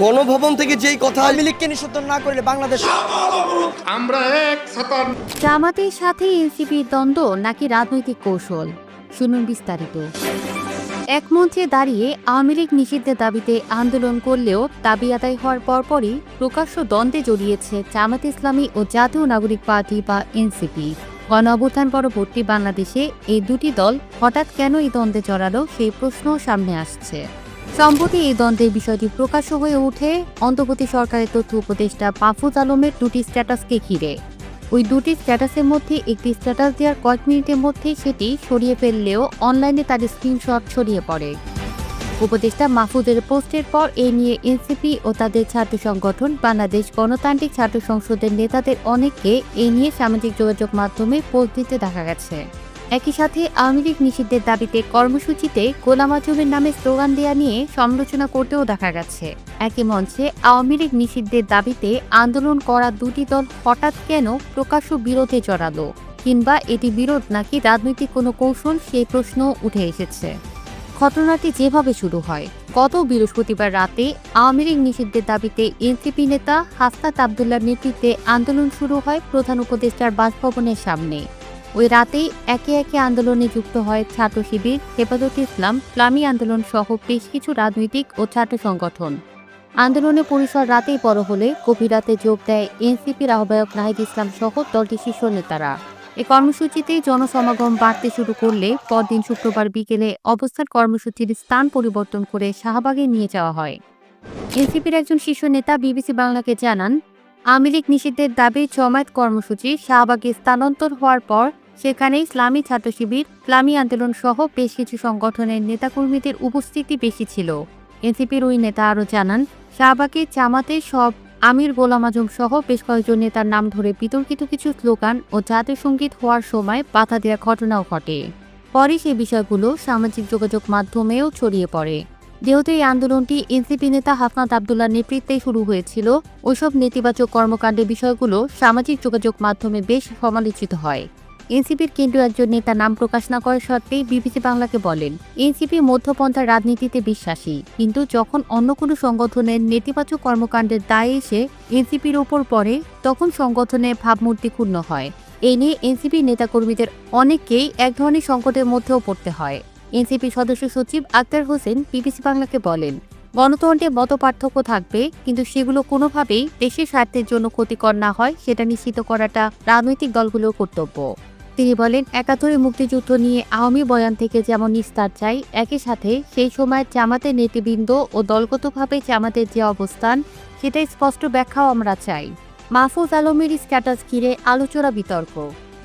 গণভবন থেকে যেই কথা আওয়ামী লীগকে নিষিদ্ধ না করলে বাংলাদেশ আমরা এক ছাতার জামাতের সাথে এনসিপির দ্বন্দ্ব নাকি রাজনৈতিক কৌশল, শুনুন বিস্তারিত। এক মঞ্চে দাঁড়িয়ে আওয়ামী লীগ নিষিদ্ধের দাবিতে আন্দোলন করলেও দাবি আদায় হওয়ার পরপরই প্রকাশ্য দ্বন্দ্বে জড়িয়েছে জামাত ইসলামী ও জাতীয় নাগরিক পার্টি বা এনসিপি। গণ অভ্যুত্থান পরবর্তী বাংলাদেশে এই দুটি দল হঠাৎ কেন এই দ্বন্দ্বে জড়ালো সেই প্রশ্ন সামনে আসছে। সম্প্রতি এই দ্বন্দ্বের বিষয়টি প্রকাশ্য হয়ে ওঠে অন্তর্বর্তী সরকারের তথ্য উপদেষ্টা মাহফুজ আলমের দুটি স্ট্যাটাসকে ঘিরে। ওই দুটি স্ট্যাটাসের মধ্যে একটি স্ট্যাটাস দেওয়ার কয়েক মিনিটের মধ্যেই সেটি সরিয়ে ফেললেও অনলাইনে তার স্ক্রিনশট ছড়িয়ে পড়ে। উপদেষ্টা মাহফুজের পোস্টের পর এ নিয়ে এনসিপি ও তাদের ছাত্র সংগঠন বাংলাদেশ গণতান্ত্রিক ছাত্র সংসদের নেতাদের অনেককে এ নিয়ে সামাজিক যোগাযোগ মাধ্যমে পোস্ট দিতে দেখা গেছে। একই সাথে আওয়ামী লীগ নিষিদ্ধের দাবিতে কর্মসূচিতে গোলাম আজমের নামে স্লোগান দেয়া নিয়ে সমালোচনা করতেও দেখা গেছে। একই মঞ্চে আওয়ামী লীগ নিষিদ্ধের দাবিতে আন্দোলন করা দুটি দল হঠাৎ কেন প্রকাশ্য বিরোধে জড়ালো, কিংবা এটি বিরোধ নাকি রাজনৈতিক কোনো কৌশল, সেই প্রশ্ন উঠে এসেছে। ঘটনাটি যেভাবে শুরু হয়, গত বৃহস্পতিবার রাতে আওয়ামী লীগ নিষিদ্ধের দাবিতে এনসিপি নেতা হাসনাত আবদুল্লাহর নেতৃত্বে আন্দোলন শুরু হয় প্রধান উপদেষ্টার বাসভবনের সামনে। ওই রাতেই একে একে আন্দোলনে যুক্ত হয় ছাত্র শিবির, হেফাজতে ইসলাম, ইসলামী আন্দোলন সহ বেশ কিছু রাজনৈতিক ও ছাত্র সংগঠন। আন্দোলনের পরিসর রাতেই বড় হলে গভীর রাতে যোগ দেয় এনসিপির আহ্বায়ক নাহিদ ইসলাম সহ দলটির শীর্ষ নেতারা। এই কর্মসূচিতে জনসমাগম বাড়তে শুরু করলে পরদিন শুক্রবার বিকেলে অবস্থান কর্মসূচির স্থান পরিবর্তন করে শাহবাগে নিয়ে যাওয়া হয়। এনসিপির একজন শীর্ষ নেতা বিবিসি বাংলাকে জানান, আওয়ামী লীগ নিষিদ্ধের দাবি জমায়েত কর্মসূচি শাহবাগে স্থানান্তর হওয়ার পর সেখানে ইসলামী ছাত্র শিবির, ইসলামী আন্দোলন সহ বেশ কিছু সংগঠনের নেতাকর্মীদের উপস্থিতি বেশি ছিল। এনসিপির ওই নেতা আরও জানান, শাহবাগে জামাতের সব আমির গোলাম আজম সহ বেশ কয়েকজন নেতার নাম ধরে বিতর্কিত কিছু স্লোগান ও জাতীয় সঙ্গীত হওয়ার সময় বাধা দেওয়ার ঘটনাও ঘটে। পরে সেই বিষয়গুলো সামাজিক যোগাযোগ মাধ্যমেও ছড়িয়ে পড়ে। যেহেতু এই আন্দোলনটি এনসিপি নেতা হাসনাত আবদুল্লাহর নেতৃত্বেই শুরু হয়েছিল, ওইসব নেতিবাচক কর্মকাণ্ডের বিষয়গুলো সামাজিক যোগাযোগ মাধ্যমে বেশ সমালোচিত হয়। এনসিপির কেন্দ্রীয় একজন নেতা নাম প্রকাশ না করার সত্ত্বেই বিবিসি বাংলাকে বলেন, এনসিপি মধ্যপন্থার রাজনীতিতে বিশ্বাসী, কিন্তু যখন অন্য কোনো সংগঠনের নেতিবাচক কর্মকাণ্ডের দায়ে এসে এনসিপির ওপর পড়ে তখন সংগঠনের ভাবমূর্তি ক্ষুণ্ণ হয়। এই নিয়ে এনসিপি নেতাকর্মীদের অনেককেই এক ধরনের সংকটের মধ্যেও পড়তে হয়। এনসিপি সদস্য সচিব আক্তার হোসেন বিবিসি বাংলাকে বলেন, গণতন্ত্রে মতপার্থক্য থাকবে, কিন্তু সেগুলো কোনোভাবেই দেশের স্বার্থের জন্য ক্ষতিকর না হয় সেটা নিশ্চিত করাটা রাজনৈতিক দলগুলোর কর্তব্য। তিনি বলেন, ৭১ মুক্তিযুদ্ধ নিয়ে আওয়ামী বয়ান থেকে যেমন নিস্তার চাই, একই সাথে সেই সময় জামাতের নেতৃবৃন্দ ও দলগতভাবে জামাতের যে অবস্থান সেটাই স্পষ্ট ব্যাখ্যাও আমরা চাই। মাহফুজ আলমের স্ট্যাটাস ঘিরে আলোচনা বিতর্ক।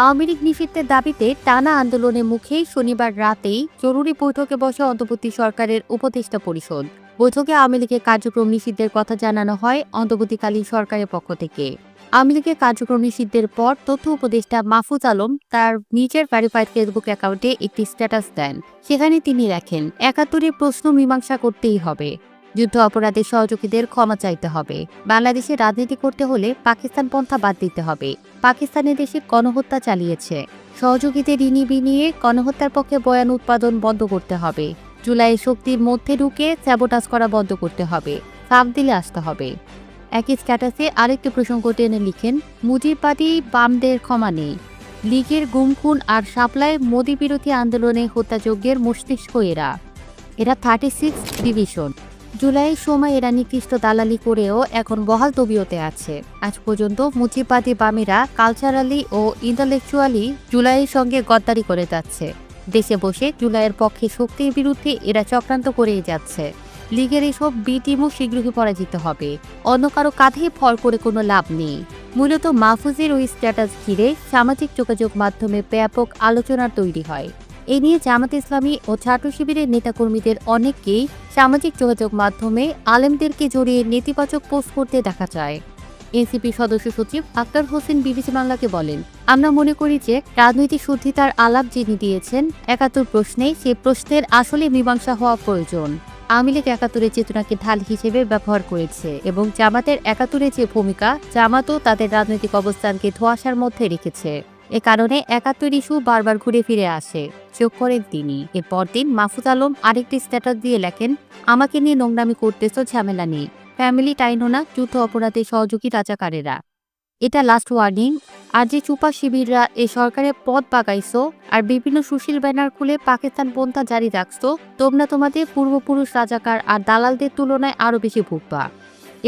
আওয়ামী লীগ নিষিদ্ধের দাবিতে টানা আন্দোলনের মুখে শনিবার রাতেই জরুরি বৈঠকে বসে অন্তর্বর্তী সরকারের উপদেষ্টা পরিষদ। বৈঠকে আওয়ামী লীগের কার্যক্রম নিষিদ্ধের কথা জানানো হয় অন্তর্বর্তীকালীন সরকারের পক্ষ থেকে। আওয়ামী লীগের কার্যক্রম নিষিদ্ধের পর তথ্য উপদেষ্টা মাহফুজ আলম তার নিজের ভেরিফাইড ফেসবুক অ্যাকাউন্টে একটি স্ট্যাটাস দেন। সেখানে তিনি লেখেন, ৭১ প্রশ্ন মীমাংসা করতেই হবে, যুদ্ধ অপরাধের সহযোগীদের ক্ষমা চাইতে হবে, বাংলাদেশে রাজনীতি করতে হলে পাকিস্তান পন্থা বাদ দিতে হবে, পাকিস্তানের দেশে গণহত্যা চালিয়েছে, সহযোগীদের ঋণী বিনিয়ে গণহত্যার পক্ষে বয়ান উৎপাদন বন্ধ করতে হবে, জুলাই শক্তির মধ্যে ঢুকে স্যাবোটাজ করা বন্ধ করতে হবে, ফাঁক দিলে আসতে হবে। একই স্ট্যাটাসে আরেকটি প্রসঙ্গ টেনে লিখেন, মুজিব পার্টি বামদের ক্ষমা নেই, লীগের গুম খুন আর সাপ্লাই মোদি বিরোধী আন্দোলনে হত্যাযজ্ঞের মস্তিষ্ক এরা 36 ডিভিশন। জুলাইয়ের সময় এরা নিকৃষ্ট দালালি করেও এখন বহাল তবিয়তে আছে। আজ পর্যন্ত মুজিববাদী বামেরা কালচারালি ও ইন্টালেকচুয়ালি জুলাইয়ের সঙ্গে গদ্দারি করে যাচ্ছে। দেশে বসে জুলাইয়ের পক্ষে শক্তির বিরুদ্ধে এরা চক্রান্ত করেই যাচ্ছে। লীগের এসব বি টিমও শীঘ্রই পরাজিত হবে। অন্য কারো কাঁধে ভর করে কোনো লাভ নেই। মূলত মাহফুজের ওই স্ট্যাটাস ঘিরে সামাজিক যোগাযোগ মাধ্যমে ব্যাপক আলোচনার তৈরি হয়। এ নিয়ে জামাত ইসলামী ও ছাত্র শিবিরের নেতাকর্মীদের অনেককেই সামাজিক যোগাযোগ মাধ্যমে আলেমদেরকে জড়িয়ে নেতিবাচক পোস্ট করতে দেখা যায়। এনসিপি সদস্য সচিব আক্তার হোসেন বিবিসি বাংলাকে বলেন, আমরা মনে করি যে রাজনৈতিক শুদ্ধিতার আলাপ যিনি দিয়েছেন ৭১ প্রশ্নে, সে প্রশ্নের আসলে মীমাংসা হওয়া প্রয়োজন। আওয়ামী লীগ ৭১-এর চেতনাকে ঢাল হিসেবে ব্যবহার করেছে এবং জামাতের ৭১-এর যে ভূমিকা, জামাতও তাদের রাজনৈতিক অবস্থানকে ধোঁয়াশার মধ্যে রেখেছে। এ কারণে ৭১ ইস্যু বারবার ঘুরে ফিরে আসে, যোগ করেন তিনি। এরপর দিন মাহফুজ আলম আরেকটি স্ট্যাটাস দিয়ে লেখেন, আমাকে নিয়ে নোংরামি করতেছ, ঝামেলা নেই, ফ্যামিলি টাইনোনা যুদ্ধ অপরাধে সহযোগী রাজাকারেরা। এটা লাস্ট ওয়ার্নিং। আর যে চুপা শিবিররা এ সরকারের পথ বাগাইছো আর বিভিন্ন সুশীল ব্যানার খুলে পাকিস্তান পন্থা জারি রাখছো, তোমরা তোমাদের পূর্বপুরুষ রাজাকার আর দালালদের তুলনায় আরও বেশি ভুগবা।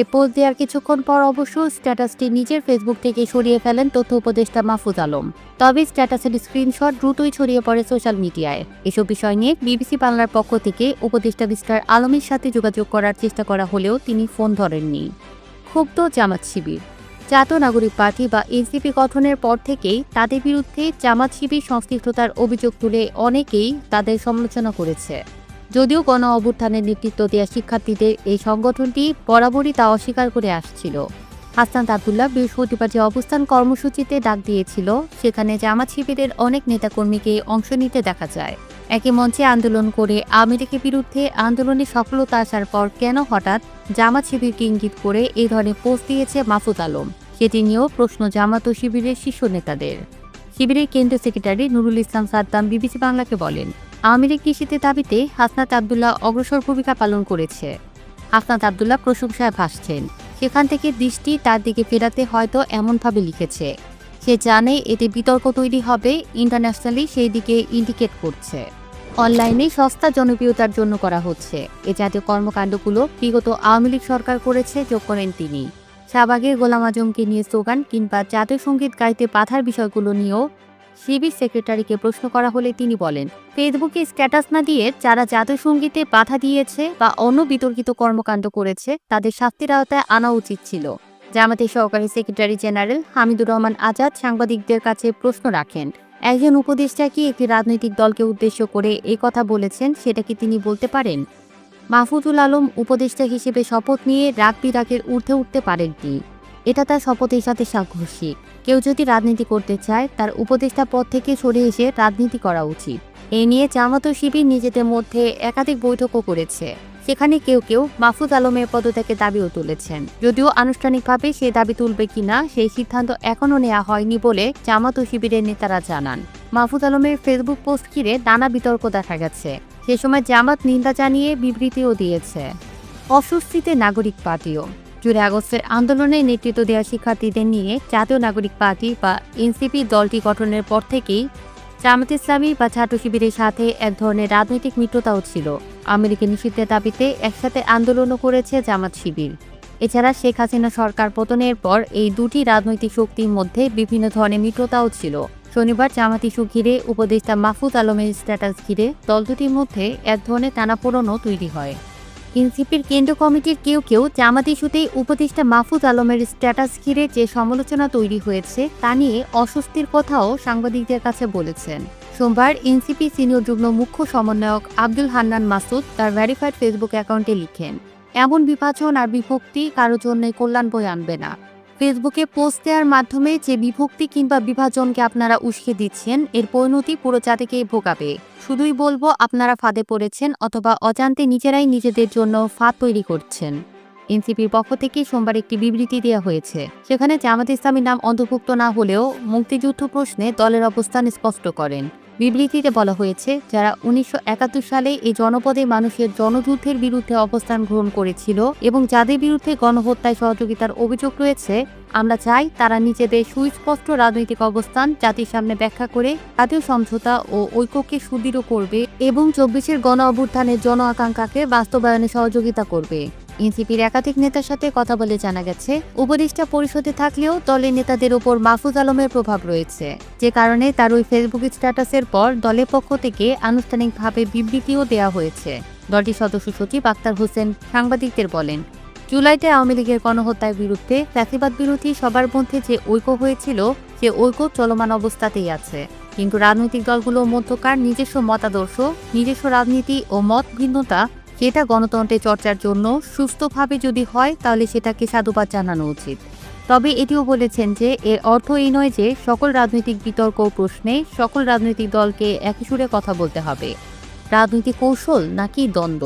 এ পোস্ট দেওয়ার কিছুক্ষণ পর অবশ্য স্ট্যাটাসটি নিজের ফেসবুক থেকে সরিয়ে ফেলেন তথ্য উপদেষ্টা মাহফুজ আলম। তবে স্ট্যাটাসের স্ক্রিনশট দ্রুতই ছড়িয়ে পড়ে সোশ্যাল মিডিয়ায়। এসব বিষয় নিয়ে বিবিসি বাংলার পক্ষ থেকে উপদেষ্টা মিস্টার আলমের সাথে যোগাযোগ করার চেষ্টা করা হলেও তিনি ফোন ধরেননি। ক্ষুব্ধ জামাত শিবির। জাতীয় নাগরিক পার্টি বা এনসিপি গঠনের পর থেকেই তাদের বিরুদ্ধে জামাত শিবির সংশ্লিষ্টতার অভিযোগ তুলে অনেকেই তাদের সমালোচনা করেছে। যদিও গণ অভ্যুত্থানের নেতৃত্ব দেওয়া শিক্ষার্থীদের এই সংগঠনটি বরাবরই তা অস্বীকার করে আসছিল। হাসনাত আব্দুল্লাহ বৃহস্পতিবার যে অবস্থান কর্মসূচিতে ডাক দিয়েছিল, সেখানে জামাত শিবিরের অনেক নেতাকর্মীকে অংশ নিতে দেখা যায়। একই মঞ্চে আন্দোলন করে আওয়ামী লীগের বিরুদ্ধে আন্দোলনে সফলতা আসার পর কেন হঠাৎ জামাত শিবিরকে ইঙ্গিত করে এই ধরনের পোস্ট দিয়েছে মাহফুজ আলম, সেটি নিয়েও প্রশ্ন জামাত ও শিবিরের শীর্ষ নেতাদের। শিবিরের কেন্দ্রীয় সেক্রেটারি নুরুল ইসলাম সাদ্দাম বিবিসি বাংলাকে বলেন, আওয়ামী লীগ নিষিদ্ধের দাবিতে হাসনাত আব্দুল্লাহ অগ্রসর ভূমিকা পালন করেছে। হাসনাত আব্দুল্লাহ প্রশংসায় ভাসছেন, সেখান থেকে দৃষ্টি তার দিকে ফেরাতে হয়তো এমনভাবে লিখেছে। সে জানে এতে বিতর্ক তৈরি হবে, ইন্টারন্যাশনালি সেই দিকে ইন্ডিকেট করছে। অনলাইনে সস্তা জনপ্রিয়তার জন্য করা হচ্ছে এ জাতীয় কর্মকাণ্ডগুলো বিগত আওয়ামী লীগ সরকার করেছে, যোগ করেন তিনি। শাহবাগের গোলাম আজমকে নিয়ে স্লোগান কিংবা জাতীয় সঙ্গীত গাইতে বাধার বিষয়গুলো নিয়েও শিবির সেক্রেটারিকে প্রশ্ন করা হলে তিনি বলেন, ফেসবুকে স্ট্যাটাস না দিয়ে যারা জাতীয় সঙ্গীতে বাধা দিয়েছে বা অন্য বিতর্কিত কর্মকাণ্ড করেছে তাদের শাস্তির আওতায় আনা উচিত ছিল। জামাতের সহকারী সেক্রেটারি জেনারেল হামিদুর রহমান আজাদ সাংবাদিকদের কাছে প্রশ্ন রাখেন, একজন উপদেষ্টা কি একটি রাজনৈতিক দলকে উদ্দেশ্য করে এই কথা বলেছেন, সেটা কি তিনি বলতে পারেন? মাহফুজুল আলম উপদেষ্টা হিসেবে শপথ নিয়ে রাগ বিরাগের ঊর্ধ্বে উঠতে পারেননি। এটা তার শপথের সাথে সাংঘর্ষিক। কেউ যদি রাজনীতি করতে চায় তার উপদেষ্টা পদ থেকে সরে এসে রাজনীতি করা উচিত। এ নিয়ে জামাত ও শিবির নিজেদের মধ্যে একাধিক বৈঠকও করেছে। সেখানে কেউ কেউ মাহফুজ আলমের পদত্যাগের দাবিও তুলেছেন। যদিও আনুষ্ঠানিকভাবে সে দাবি তুলবে কিনা সেই সিদ্ধান্ত এখনও নেওয়া হয়নি বলে জামাত ও শিবিরের নেতারা জানান। মাহফুজ আলমের ফেসবুক পোস্ট ঘিরে নানা বিতর্ক দেখা গেছে। সে সময় জামাত নিন্দা জানিয়ে বিবৃতিও দিয়েছে। অস্বস্তিতে নাগরিক পার্টিও। জুলাই আগস্টের আন্দোলনে নেতৃত্ব দেওয়া শিক্ষার্থীদের নিয়ে জাতীয় নাগরিক পার্টি বা এনসিপি দলটি গঠনের পর থেকেই জামাত ইসলামী বা ছাত্র শিবিরের সাথে এক ধরনের রাজনৈতিক মিত্রতাও ছিল। আওয়ামী লীগের নিষিদ্ধের দাবিতে একসাথে আন্দোলনও করেছে জামাত শিবির। এছাড়া শেখ হাসিনা সরকার পতনের পর এই দুটি রাজনৈতিক শক্তির মধ্যে বিভিন্ন ধরনের মিত্রতাও ছিল। শনিবার জামাত ইস্যু ঘিরে উপদেষ্টা মাহফুজ আলমের স্ট্যাটাস ঘিরে দল দুটির মধ্যে এক ধরনের টানাপোড়েনও তৈরি হয়। এনসিপির কেন্দ্র কমিটির কেউ কেউ জামাত ইস্যুতেই উপদেষ্টা মাহফুজ আলমের স্ট্যাটাস ঘিরে যে সমালোচনা তৈরি হয়েছে তা নিয়ে অস্বস্তির কথাও সাংবাদিকদের কাছে বলেছেন। সোমবার এনসিপি সিনিয়র যুগ্ম মুখ্য সমন্বয়ক আব্দুল হান্নান মাসুদ তার ভেরিফাইড ফেসবুক অ্যাকাউন্টে লিখেন, এমন বিভাজন আর বিভক্তি কারো জন্য কল্যাণ বয়ে আনবে না। ফেসবুকে পোস্ট দেওয়ার মাধ্যমে যে বিভক্তি কিংবা বিভাজনকে আপনারা উস্কে দিচ্ছেন এর পরিণতি পুরো জাতিকেই ভোগাবে। শুধুই বলবো আপনারা ফাঁদে পড়েছেন অথবা অজান্তে নিজেরাই নিজেদের জন্য ফাঁদ তৈরি করছেন। এনসিপির পক্ষ থেকে সোমবার একটি বিবৃতি দেওয়া হয়েছে। সেখানে জামাত ইসলামীর নাম অন্তর্ভুক্ত না হলেও মুক্তিযুদ্ধ প্রশ্নে দলের অবস্থান স্পষ্ট করেন। বিবৃতিতে বলা হয়েছে, যারা 1971 সালে এই জনপদে মানুষের জনযুদ্ধের বিরুদ্ধে অবস্থান গ্রহণ করেছিল এবং যাদের বিরুদ্ধে গণহত্যায় সহযোগিতার অভিযোগ রয়েছে, আমরা চাই তারা নিজেদের সুস্পষ্ট রাজনৈতিক অবস্থান জাতির সামনে ব্যাখ্যা করে জাতীয় সমঝোতা ও ঐক্যকে সুদৃঢ় করবে এবং 24-এর গণ অভ্যুত্থানের জন আকাঙ্ক্ষাকে বাস্তবায়নে সহযোগিতা করবে। এনসিপির একাধিক নেতার সাথে কথা বলে জানা গেছে, উপদেষ্টা পরিষদে থাকলেও দলের নেতাদের ওপর মাহফুজ আলমের প্রভাব রয়েছে, যে কারণে তার ওই ফেসবুক স্ট্যাটাসের পর দলের পক্ষ থেকে আনুষ্ঠানিকভাবে বিবৃতিও দেওয়া হয়েছে। দলটির সদস্য সচিব আক্তার হোসেন সাংবাদিকদের বলেন, জুলাইতে আওয়ামী লীগের গণহত্যার বিরুদ্ধে ফ্যাসিবাদ বিরোধী সবার মধ্যে যে ঐক্য হয়েছিল সে ঐক্য চলমান অবস্থাতেই আছে। কিন্তু রাজনৈতিক দলগুলোর মধ্যকার নিজস্ব মতাদর্শ, নিজস্ব রাজনীতি ও মত ভিন্নতা, সেটা গণতন্ত্রের চর্চার জন্য সুস্থভাবে যদি হয় তাহলে সেটাকে সাধুবাদ জানানো উচিত। তবে এটিও বলেছেন যে এর অর্থ এই নয় যে সকল রাজনৈতিক বিতর্ক প্রশ্নে সকল রাজনৈতিক দলকে একই সুরে কথা বলতে হবে। রাজনৈতিক কৌশল নাকি দ্বন্দ্ব?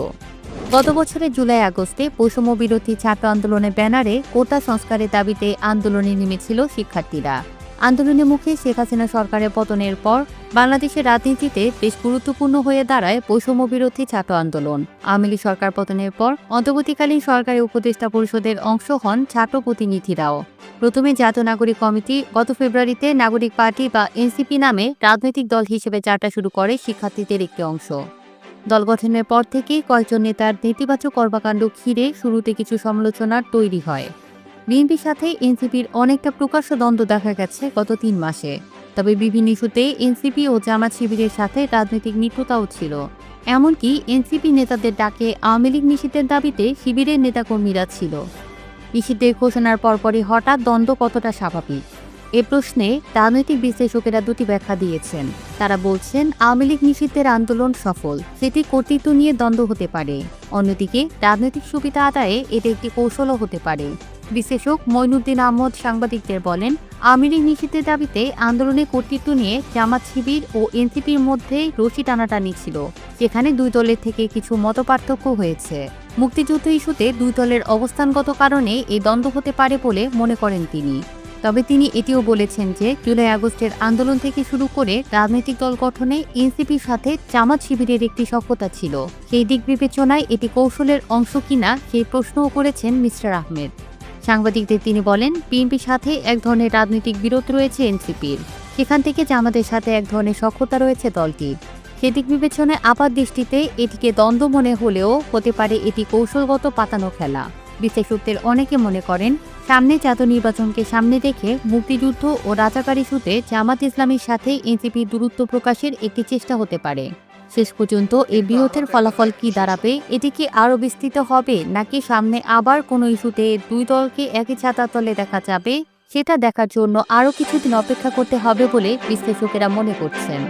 গত বছরের জুলাই আগস্টে বৈষম্য বিরোধী ছাত্র আন্দোলনের ব্যানারে কোটা সংস্কারের দাবিতে আন্দোলনে নেমেছিল শিক্ষার্থীরা। আন্দোলনের মুখে শেখ হাসিনা সরকারের পতনের পর বাংলাদেশের রাজনীতিতে বেশ গুরুত্বপূর্ণ হয়ে দাঁড়ায় বৈষম্য বিরোধী ছাত্র আন্দোলন। আওয়ামী লীগ সরকার পতনের পর অন্তর্বর্তীকালীন সরকারি উপদেষ্টা পরিষদের অংশ হন ছাত্র প্রতিনিধিরাও। প্রথমে জাতীয় নাগরিক কমিটি, গত ফেব্রুয়ারিতে নাগরিক পার্টি বা এনসিপি নামে রাজনৈতিক দল হিসেবে যাত্রা শুরু করে শিক্ষার্থীদের একটি অংশ। দল গঠনের পর থেকেই কয়েকজন নেতার নেতিবাচক কর্মকাণ্ড ঘিরে শুরুতে কিছু সমালোচনার তৈরি হয়। বিএনপির সাথে এনসিপির অনেকটা প্রকাশ্য দ্বন্দ্ব দেখা গেছে গত 3 মাসে। তবে বিভিন্ন ইস্যুতে এনসিপি ও জামাত শিবিরের সাথে রাজনৈতিক মিত্রতাও ছিল। এমনকি এনসিপি নেতাদের ডাকে আওয়ামী লীগ নিষিদ্ধের দাবিতে শিবিরের নেতাকর্মীরা ছিল। নিষিদ্ধের ঘোষণার পরপরই হঠাৎ দ্বন্দ্ব কতটা স্বাভাবিক? এ প্রশ্নে রাজনৈতিক বিশ্লেষকেরা দুটি ব্যাখ্যা দিয়েছেন। তারা বলছেন, আওয়ামী লীগ নিষিদ্ধের আন্দোলন সফল, সেটি কর্তৃত্ব নিয়ে দ্বন্দ্ব হতে পারে। অন্যদিকে রাজনৈতিক সুবিধা আদায়ে এটা একটি কৌশলও হতে পারে। বিশ্লেষক মঈনুদ্দিন আহমদ সাংবাদিকদের বলেন, আওয়ামী লীগ নিষিদ্ধের দাবিতে আন্দোলনে কর্তৃত্ব নিয়ে জামাত শিবির ও এনসিপির মধ্যে রশি টানাটানি ছিল, যেখানে দুই দলের থেকে কিছু মতপার্থক্য হয়েছে। মুক্তিযুদ্ধ ইস্যুতে দুই দলের অবস্থানগত কারণে এই দ্বন্দ্ব হতে পারে বলে মনে করেন তিনি। তবে তিনি এটিও বলেছেন যে জুলাই আগস্টের আন্দোলন থেকে শুরু করে রাজনৈতিক দল গঠনে এনসিপির সাথে জামাত শিবিরের একটি সখ্যতা ছিল। সেই দিক বিবেচনায় এটি কৌশলের অংশ কিনা সেই প্রশ্নও করেছেন মিস্টার আহমেদ। সাংবাদিকদের তিনি বলেন, বিএনপির সাথে এক ধরনের রাজনৈতিক বিরোধ রয়েছে এনসিপির, সেখান থেকে জামাতের সাথে এক ধরনের সখ্যতা রয়েছে দলটির। সেদিক বিবেচনায় আপাত দৃষ্টিতে এটিকে দ্বন্দ্ব মনে হলেও হতে পারে এটি কৌশলগত পাতানো খেলা। বিশ্লেষকদের অনেকে মনে করেন, সামনে জাতীয় নির্বাচনকে সামনে রেখে মুক্তিযুদ্ধ ও রাজাকার ইস্যুতে জামাত ইসলামীর সাথে এনসিপির দূরত্ব প্রকাশের একটি চেষ্টা হতে পারে। শেষ পর্যন্ত এই বিরোধের ফলাফল কি দাঁড়াবে? এটি কি আরও বিস্তৃত হবে, নাকি সামনে আবার কোনো ইস্যুতে দুই দলকে একই ছাতার তলে দেখা যাবে? সেটা দেখার জন্য আরও কিছুদিন অপেক্ষা করতে হবে বলে বিশ্লেষকেরা মনে করছেন।